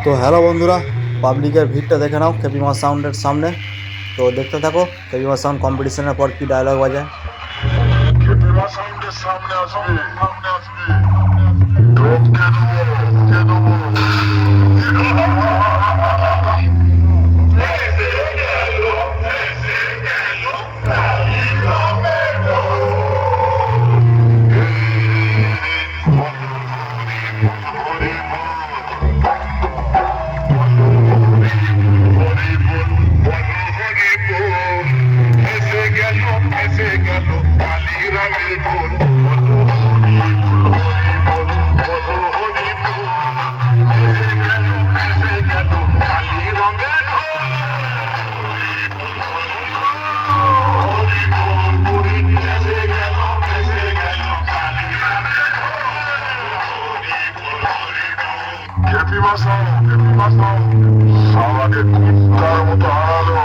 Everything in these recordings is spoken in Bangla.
তো হ্যালো বন্ধুরা, পাবলিকের ভিড়টা দেখে নাও কেপিমা সাউন্ডের সামনে। তো দেখতে থাকো কেপিমা সাউন্ড কম্পিটিশনের পর কি ডায়লগ বাজায়। কেপিমা সাউন্ডের সামনে আসবি, সামনে আসবি, টপকে দেবো, কেপিমা সাউন্ড সারাকে কুত্তার মতো হারালো।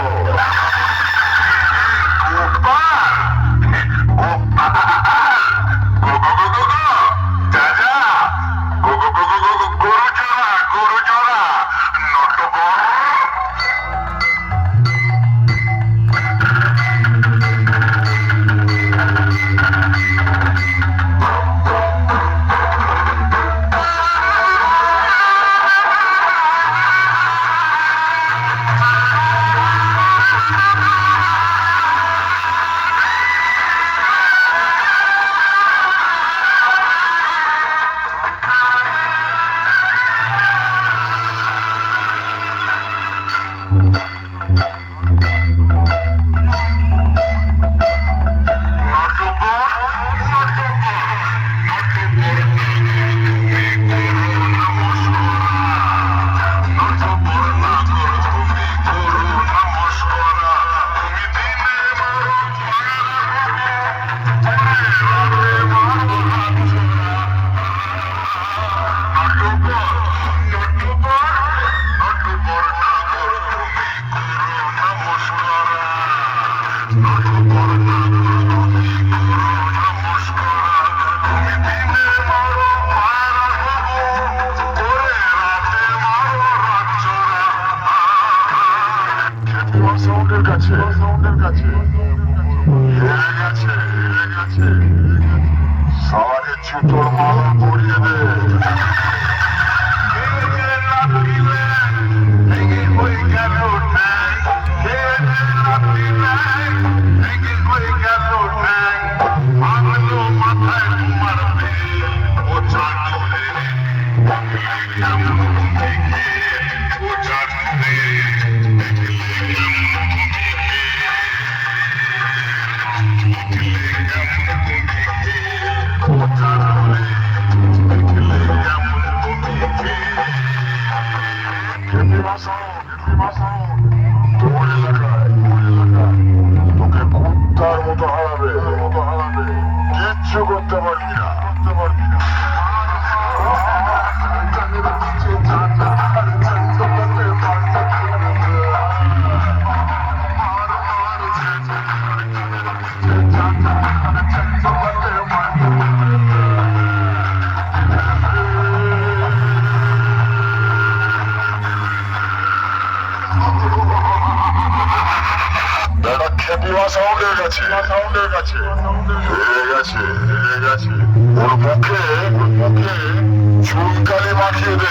সাউন্ডের কাছে হেরে গেছে সবাইকে ছুটোর মালা পরিয়ে দে। তোর এলাকায় তোকে কুত্তার মতো হারাবে, কিচ্ছু করতে পারবি না। কেপিমা সাউন্ডের কাছে হেরে গেছে ওর মুখে চুনকালি মাখিয়ে দে।